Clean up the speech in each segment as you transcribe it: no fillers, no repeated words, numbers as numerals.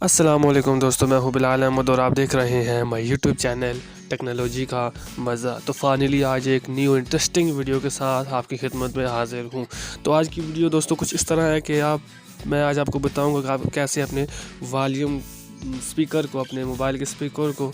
अस्सलामुअलैकुम दोस्तों, मैं हूं बिलाल अहमद और आप देख रहे हैं माय यूट्यूब चैनल टेक्नोलॉजी का मज़ा। तो फाइनली आज एक न्यू इंटरेस्टिंग वीडियो के साथ आपकी खिदमत में हाज़िर हूं। तो आज की वीडियो दोस्तों कुछ इस तरह है कि मैं आज आपको बताऊंगा कि आप कैसे अपने वॉल्यूम स्पीकर को, अपने मोबाइल के स्पीकर को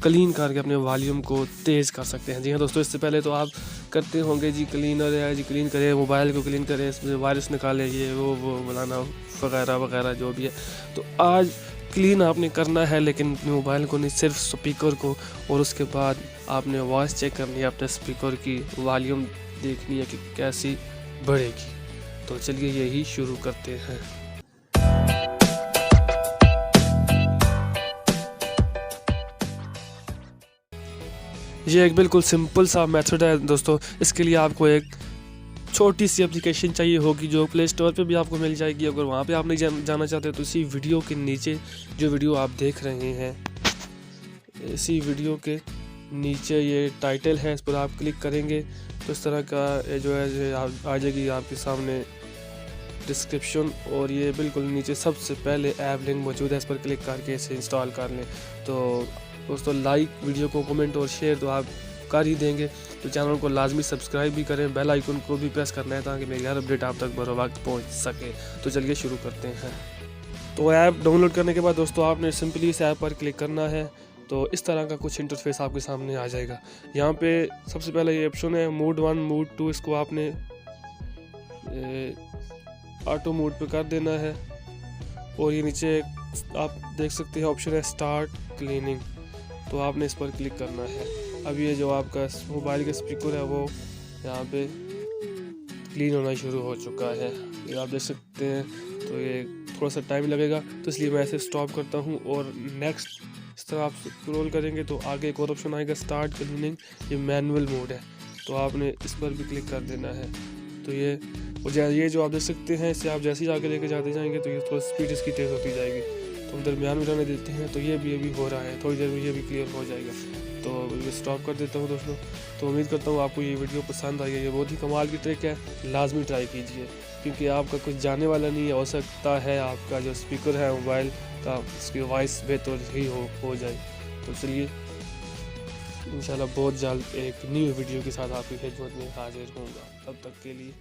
क्लीन करके अपने वॉल्यूम को तेज़ कर सकते हैं। जी हाँ दोस्तों, इससे पहले तो आप करते होंगे जी क्लीनर है जी, क्लीन करें मोबाइल को, क्लीन करें, इसमें वायरस निकालें, ये वो बनाना वगैरह वगैरह जो भी है। तो आज क्लीन आपने करना है, लेकिन अपने मोबाइल को नहीं, सिर्फ स्पीकर को। और उसके बाद आपने वॉइस चेक करनी है, अपने स्पीकर की वॉल्यूम देखनी है कि कैसी बढ़ेगी। तो चलिए यही शुरू करते हैं। ये एक बिल्कुल सिंपल सा मेथड है दोस्तों। इसके लिए आपको एक छोटी सी एप्लीकेशन चाहिए होगी जो प्ले स्टोर पे भी आपको मिल जाएगी। अगर वहाँ पे आप नहीं जाना चाहते तो इसी वीडियो के नीचे जो वीडियो आप देख रहे हैं, इसी वीडियो के नीचे ये टाइटल है, इस पर आप क्लिक करेंगे तो इस तरह का ये जो है आ जाएगी आपके सामने डिस्क्रिप्शन। और ये बिल्कुल नीचे सबसे पहले ऐप लिंक मौजूद है, इस पर क्लिक करके इसे इंस्टॉल कर लें। तो दोस्तों लाइक वीडियो को, कमेंट और शेयर तो आप कर ही देंगे। तो चैनल को लाजमी सब्सक्राइब भी करें, बेल आइकन को भी प्रेस करना है ताकि मेरी हर अपडेट आप तक बरो वक्त पहुँच सके। तो चलिए शुरू करते हैं। तो ऐप डाउनलोड करने के बाद दोस्तों आपने सिंपली इस ऐप पर क्लिक करना है। तो इस तरह का कुछ इंटरफेस आपके सामने आ जाएगा। यहाँ पे सबसे पहले ये ऑप्शन है मोड 1 मोड 2, इसको आपने ऑटो मोड पे कर देना है। और ये नीचे आप देख सकते हैं ऑप्शन है स्टार्ट क्लीनिंग, तो आपने इस पर क्लिक करना है। अब ये जो आपका मोबाइल का स्पीकर है वो यहाँ पे क्लीन होना शुरू हो चुका है, ये आप देख सकते हैं। तो ये थोड़ा सा टाइम लगेगा, तो इसलिए मैं इसे स्टॉप करता हूँ और नेक्स्ट इस तरह आप स्क्रॉल करेंगे तो आगे एक और ऑप्शन आएगा स्टार्ट क्लीनिंग, ये मैनुअल मोड है, तो आपने इस पर भी क्लिक कर देना है। तो ये जो आप देख सकते हैं, इसे आप जैसे ही आगे लेके जाते जाएंगे तो ये थोड़ा स्पीड इसकी तेज़ होती जाएगी। तो हम दरमियान में रहने देते हैं, तो ये भी हो रहा है, थोड़ी देर में ये भी क्लियर हो जाएगा। तो ये स्टॉप कर देता हूँ दोस्तों। तो उम्मीद करता हूँ आपको ये वीडियो पसंद आई है। ये बहुत ही कमाल की ट्रिक है, लाजमी ट्राई कीजिए, क्योंकि आपका कुछ जाने वाला नहीं है। हो सकता है आपका जो स्पीकर है मोबाइल का, उसकी वॉइस बेहतर ही हो जाए। तो चलिए इंशाल्लाह बहुत जल्द एक न्यू वीडियो के साथ आपकी खिदमत में हाजिर होऊंगा। तब तक के लिए